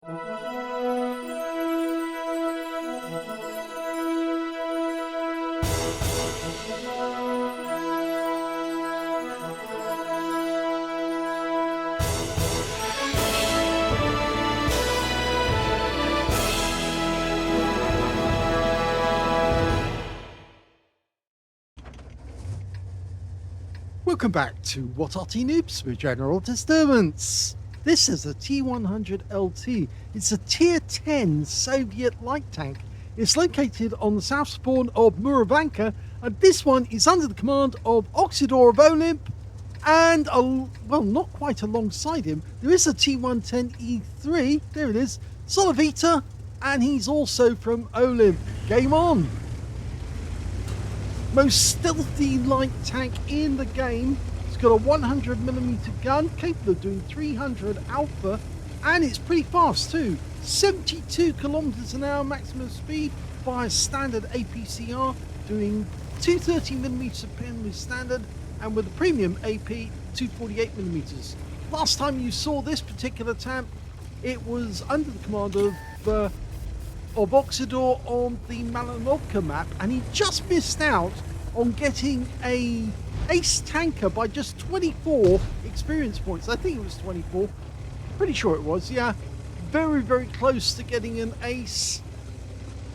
Welcome back to What Arty Noobs with General Disturbance. This is a T-100 LT. It's a Tier 10 Soviet light tank. It's located on the south spawn of Murovanka, and this one is under the command of Oksydor of OLIMP, and, well, not quite alongside him, there is a T-110E3, there it is, Solovita, and he's also from OLIMP. Game on! Most stealthy light tank in the game. It's got a 100mm gun capable of doing 300 alpha, and it's pretty fast too. 72 kilometers an hour maximum speed via standard APCR, doing 230mm pen with standard, and with the premium AP 248mm. Last time you saw this particular tank, it was under the command of Oksydor on the Murovanka map, and he just missed out on getting a ace tanker by just 24 experience points. I think it was 24, pretty sure it was, yeah. Very close to getting an ace.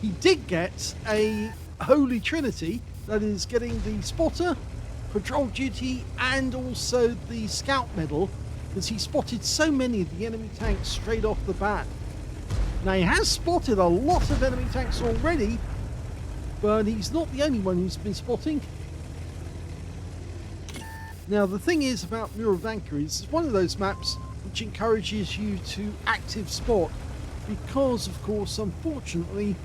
He did get a Holy Trinity, that is getting the spotter, patrol duty, and also the scout medal, because he spotted so many of the enemy tanks straight off the bat. Now, he has spotted a lot of enemy tanks already, but he's not the only one who's been spotting. Now, the thing is about Murovanka is it's one of those maps which encourages you to active spot, because, of course, unfortunately,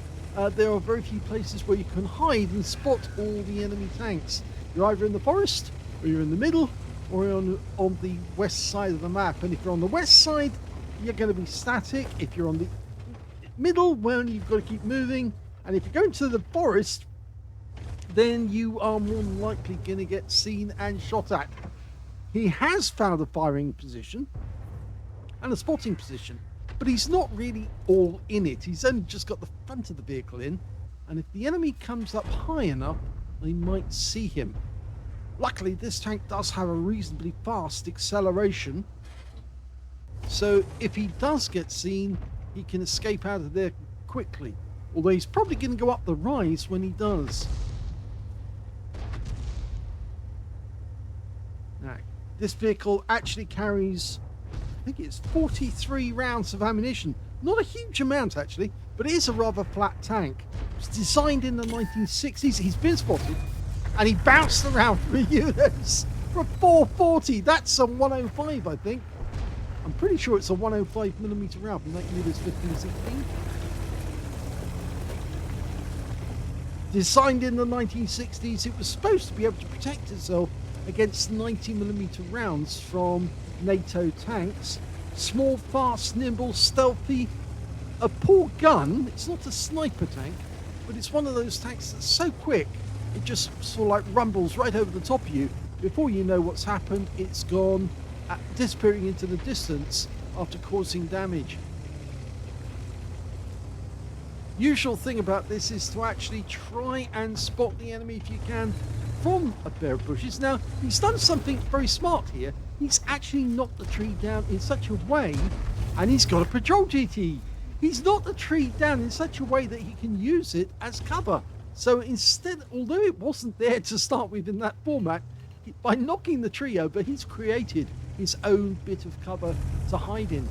there are very few places where you can hide and spot all the enemy tanks. You're either in the forest, or you're in the middle, or you're on the west side of the map. And if you're on the west side, you're going to be static. If you're on the middle, well, you've got to keep moving. And if you go into the forest, then you are more than likely going to get seen and shot at. He has found a firing position and a spotting position, but he's not really all in it. He's only just got the front of the vehicle in, and if the enemy comes up high enough, they might see him. Luckily, this tank does have a reasonably fast acceleration, so if he does get seen, he can escape out of there quickly. Although he's probably going to go up the rise when he does. Now, this vehicle actually carries, I think it's 43 rounds of ammunition. Not a huge amount actually, but it is a rather flat tank. It was designed in the 1960s. He's been spotted, and he bounced around for units for 440. That's a 105, I think. I'm pretty sure it's a 105mm round from that unit's 1516. Designed in the 1960s, it was supposed to be able to protect itself against 90mm rounds from NATO tanks. Small, fast, nimble, stealthy. A poor gun. It's not a sniper tank, but it's one of those tanks that's so quick, it just sort of like rumbles right over the top of you. Before you know what's happened, it's gone, disappearing into the distance after causing damage. Usual thing about this is to actually try and spot the enemy if you can from a pair of bushes. Now, he's done something very smart here. He's actually knocked the tree down in such a way, and he's got a patrol GT. He's knocked the tree down in such a way that he can use it as cover. So instead, although it wasn't there to start with in that format, by knocking the tree over, he's created his own bit of cover to hide in.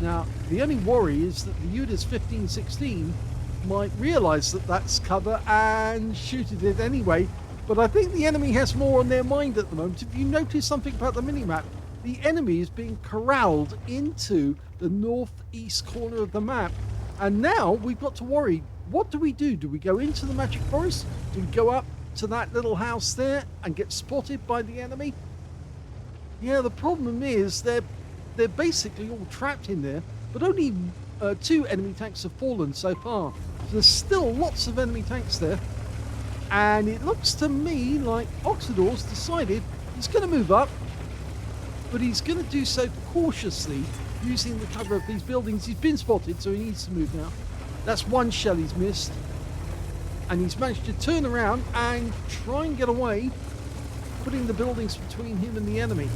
Now, the only worry is that the UDA's 1516 might realise that that's cover and shoot at it anyway, but I think the enemy has more on their mind at the moment. If you notice something about the minimap, the enemy is being corralled into the northeast corner of the map, and now we've got to worry. What do we do? Do we go into the Magic Forest? Do we go up to that little house there and get spotted by the enemy? Yeah, the problem is they're basically all trapped in there, but only 2 enemy tanks have fallen so far. So there's still lots of enemy tanks there, and it looks to me like Oksydor's decided he's going to move up, but he's going to do so cautiously using the cover of these buildings. He's been spotted, so he needs to move now. That's one shell he's missed. And he's managed to turn around and try and get away, putting the buildings between him and the enemy.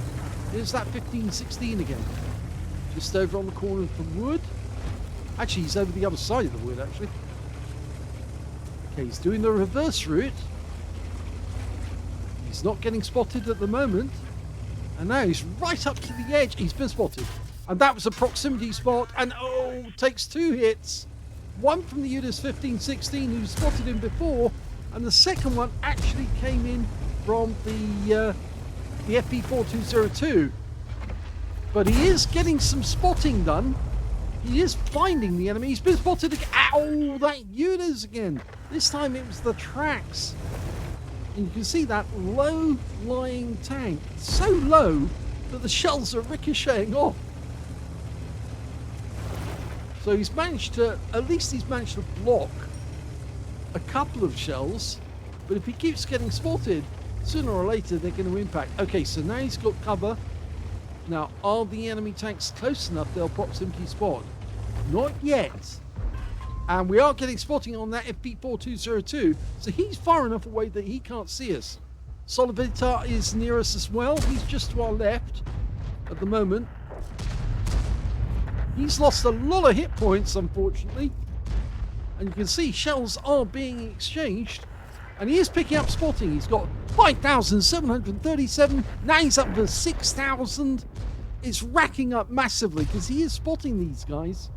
There's that 15-16 again. Just over on the corner of the wood. Actually, he's over the other side of the wood, actually. Okay, he's doing the reverse route. He's not getting spotted at the moment. And now he's right up to the edge. He's been spotted. And that was a proximity spot. And oh, takes 2 hits. One from the UDAS 15-16 who spotted him before. And the second one actually came in from the FP4202. But he is getting some spotting done. He is finding the enemy. He's been spotted again. Ow, that UDAS again. This time it was the tracks. And you can see that low-lying tank. So low that the shells are ricocheting off. So he's managed to, at least he's managed to block a couple of shells. But if he keeps getting spotted, sooner or later they're going to impact. Okay, so now he's got cover. Now, are the enemy tanks close enough they'll proximity spot? Not yet. And we are getting spotting on that FP4202. So he's far enough away that he can't see us. Solivitar is near us as well. He's just to our left at the moment. He's lost a lot of hit points, unfortunately. And you can see shells are being exchanged. And he is picking up spotting. He's got 5,737. Now he's up to 6,000. It's racking up massively because he is spotting these guys.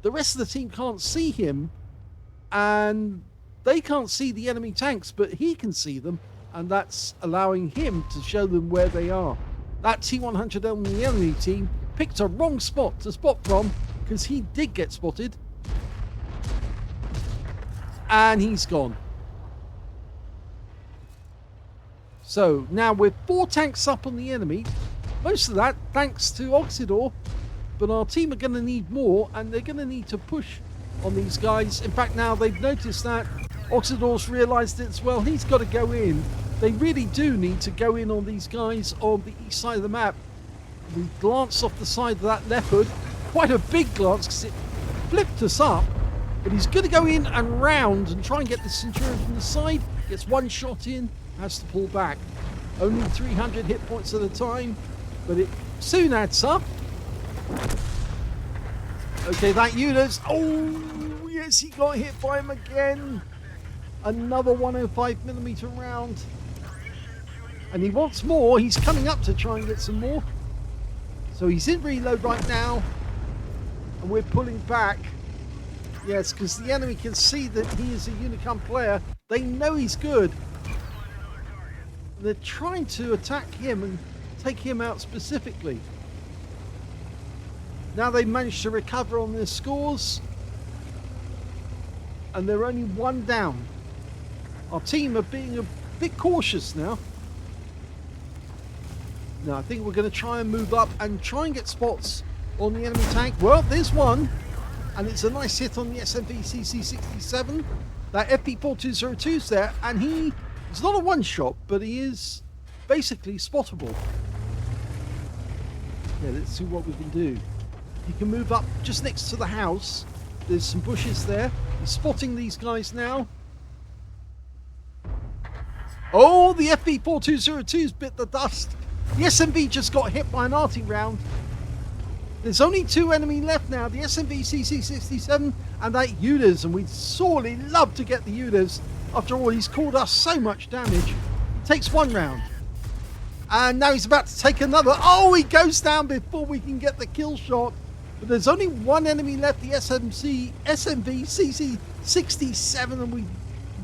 The rest of the team can't see him. And they can't see the enemy tanks, but he can see them. And that's allowing him to show them where they are. That T-100 on the enemy team picked a wrong spot to spot from because he did get spotted. And he's gone. So now we're 4 tanks up on the enemy. Most of that thanks to Oksydor. But our team are going to need more, and they're going to need to push on these guys. In fact, now they've noticed that Oksydor's realised it as well. He's got to go in. They really do need to go in on these guys on the east side of the map. We glance off the side of that leopard. Quite a big glance because it flipped us up. But he's going to go in and round and try and get the Centurion from the side. Gets one shot in. Has to pull back. Only 300 hit points at a time, but it soon adds up. Okay, that UDAS. Oh, yes, he got hit by him again. Another 105mm round. And he wants more. He's coming up to try and get some more. So he's in reload right now. And we're pulling back. Yes, because the enemy can see that he is a Unicum player. They know he's good. They're trying to attack him and take him out specifically. Now they've managed to recover on their scores. And they're only 1 down. Our team are being a bit cautious now. Now I think we're going to try and move up and try and get spots on the enemy tank. Well, there's one. And it's a nice hit on the SMV CC67. That FP4202's there. And he's not a one-shot, but he is basically spottable. Yeah, let's see what we can do. He can move up just next to the house. There's some bushes there. He's spotting these guys now. Oh, the FP4202's bit the dust. The SMV just got hit by an Arty round. There's only 2 enemy left now. The SMV CC67 and that UDAS. And we'd sorely love to get the UDAS. After all, he's caused us so much damage. He takes 1 round. And now he's about to take another. Oh, he goes down before we can get the kill shot. But there's only 1 enemy left, the SMV CC67. And we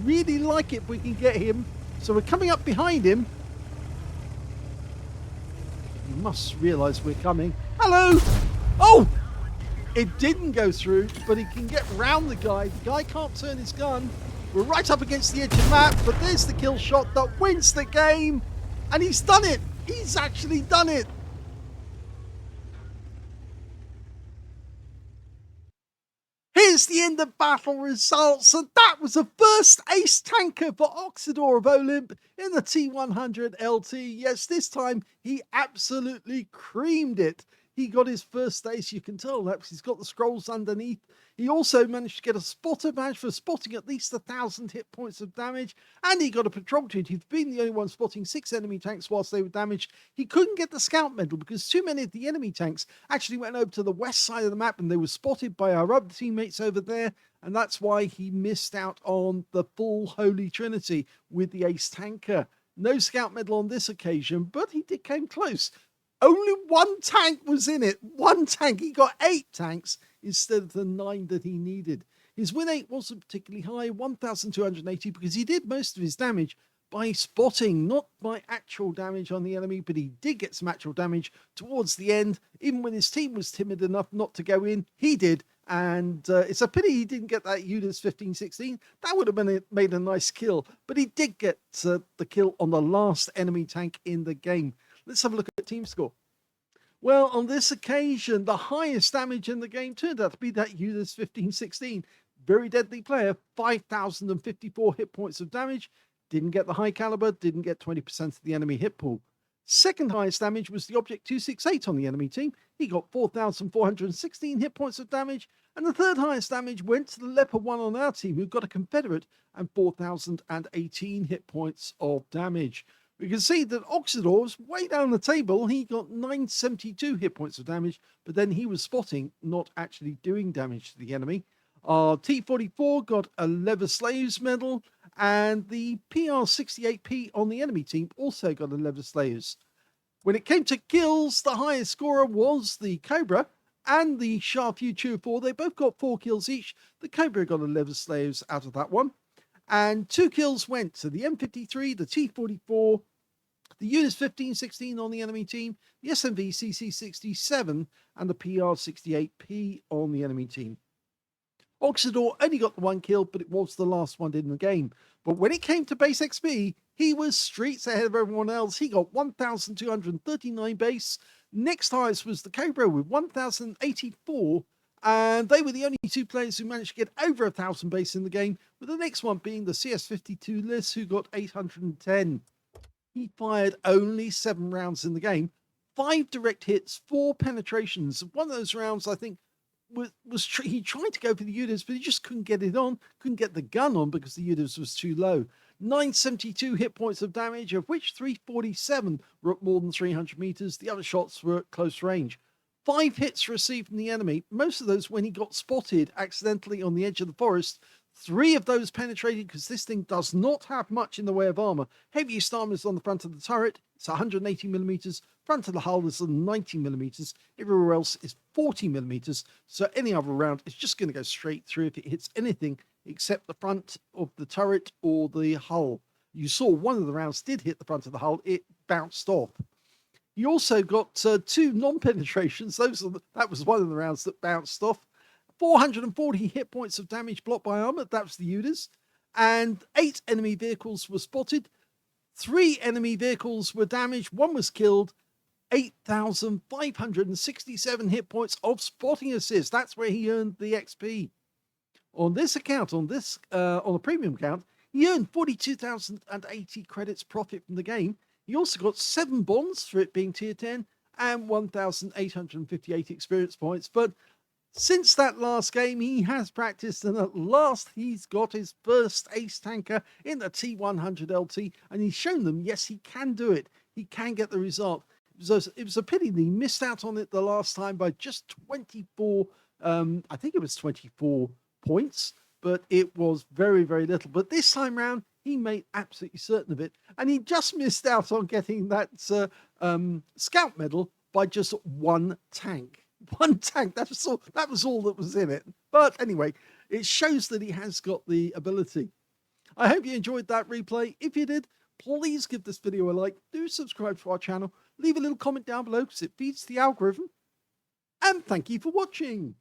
really like it if we can get him. So we're coming up behind him. He must realise we're coming. Hello! Oh! It didn't go through, but he can get round the guy. The guy can't turn his gun. We're right up against the edge of the map, but there's the kill shot that wins the game. And he's done it. He's actually done it. Here's the end of battle results. And that was the first ace tanker for Oksydor of OLIMP in the T-100 LT. Yes, this time he absolutely creamed it. he got his first ace. You can tell that because he's got the scrolls underneath. He also managed to get a spotter badge for spotting at least 1,000 hit points of damage, and he got a patrol tune. He'd been the only one spotting 6 enemy tanks whilst they were damaged. He couldn't get the scout medal because too many of the enemy tanks actually went over to the west side of the map and they were spotted by our other teammates over there, and that's why he missed out on the full Holy Trinity with the ace tanker. No scout medal on this occasion, but he came close. Only one tank was in it. One tank. He got 8 tanks instead of the 9 that he needed. His win rate wasn't particularly high, 1,280, because he did most of his damage by spotting, not by actual damage on the enemy, but he did get some actual damage towards the end. Even when his team was timid enough not to go in, he did. And it's a pity he didn't get that UDAS 1516. That would have made a nice kill. But he did get the kill on the last enemy tank in the game. Let's have a look at team score. Well, on this occasion, the highest damage in the game turned out to be that UDAS 1516. Very deadly player, 5,054 hit points of damage. Didn't get the high caliber, didn't get 20% of the enemy hit pool. Second highest damage was the Object 268 on the enemy team. He got 4,416 hit points of damage. And the third highest damage went to the Leopard 1 on our team, who got a Confederate and 4,018 hit points of damage. We can see that Oksydor was way down the table. He got 972 hit points of damage, but then he was spotting, not actually doing damage to the enemy. Our T-44 got a Leather Slaves medal, and the PR-68P on the enemy team also got a Leather Slaves. When it came to kills, the highest scorer was the Cobra and the Sharp U-204. They both got 4 kills each. The Cobra got a Leather Slaves out of that one. And 2 kills went to the M53, the T-44, the UDAS 1516 on the enemy team, the SMV CC67, and the PR-68P on the enemy team. Oksydor only got the 1 kill, but it was the last one in the game. But when it came to base XP, he was streets ahead of everyone else. He got 1,239 base. Next highest was the Cobra with 1,084. And they were the only 2 players who managed to get over 1,000 base in the game, with the next one being the CS52 Liss, who got 810. He fired only 7 rounds in the game, 5 direct hits, 4 penetrations. One of those rounds, I think, he tried to go for the UDAS, but he just couldn't get it on, couldn't get the gun on because the UDAS was too low. 972 hit points of damage, of which 347 were at more than 300 meters. The other shots were at close range. 5 hits received from the enemy, most of those when he got spotted accidentally on the edge of the forest. 3 of those penetrated because this thing does not have much in the way of armor. Heaviest armor is on the front of the turret. It's 180 millimeters. Front of the hull is 90 millimeters. Everywhere else is 40 millimeters. So any other round is just going to go straight through if it hits anything except the front of the turret or the hull. You saw one of the rounds did hit the front of the hull. It bounced off. He also got 2 non-penetrations. That was one of the rounds that bounced off. 440 hit points of damage blocked by armor. That was the UDAS. And 8 enemy vehicles were spotted. 3 enemy vehicles were damaged. 1 was killed. 8,567 hit points of spotting assist. That's where he earned the XP. On this account, on the premium account, he earned 42,080 credits profit from the game. He also got 7 bonds for it being tier 10 and 1,858 experience points. But since that last game, he has practiced, and at last he's got his first ace tanker in the T-100 LT, and he's shown them, yes, he can do it. He can get the result. It was a pity that he missed out on it the last time by just 24, I think it was 24 points, but it was very, very little. But this time round, he made absolutely certain of it, and he just missed out on getting that scout medal by just 1 tank. 1 tank, that was all that was in it. But anyway, it shows that he has got the ability. I hope you enjoyed that replay. If you did, please give this video a like. Do subscribe to our channel. Leave a little comment down below because it feeds the algorithm. And thank you for watching.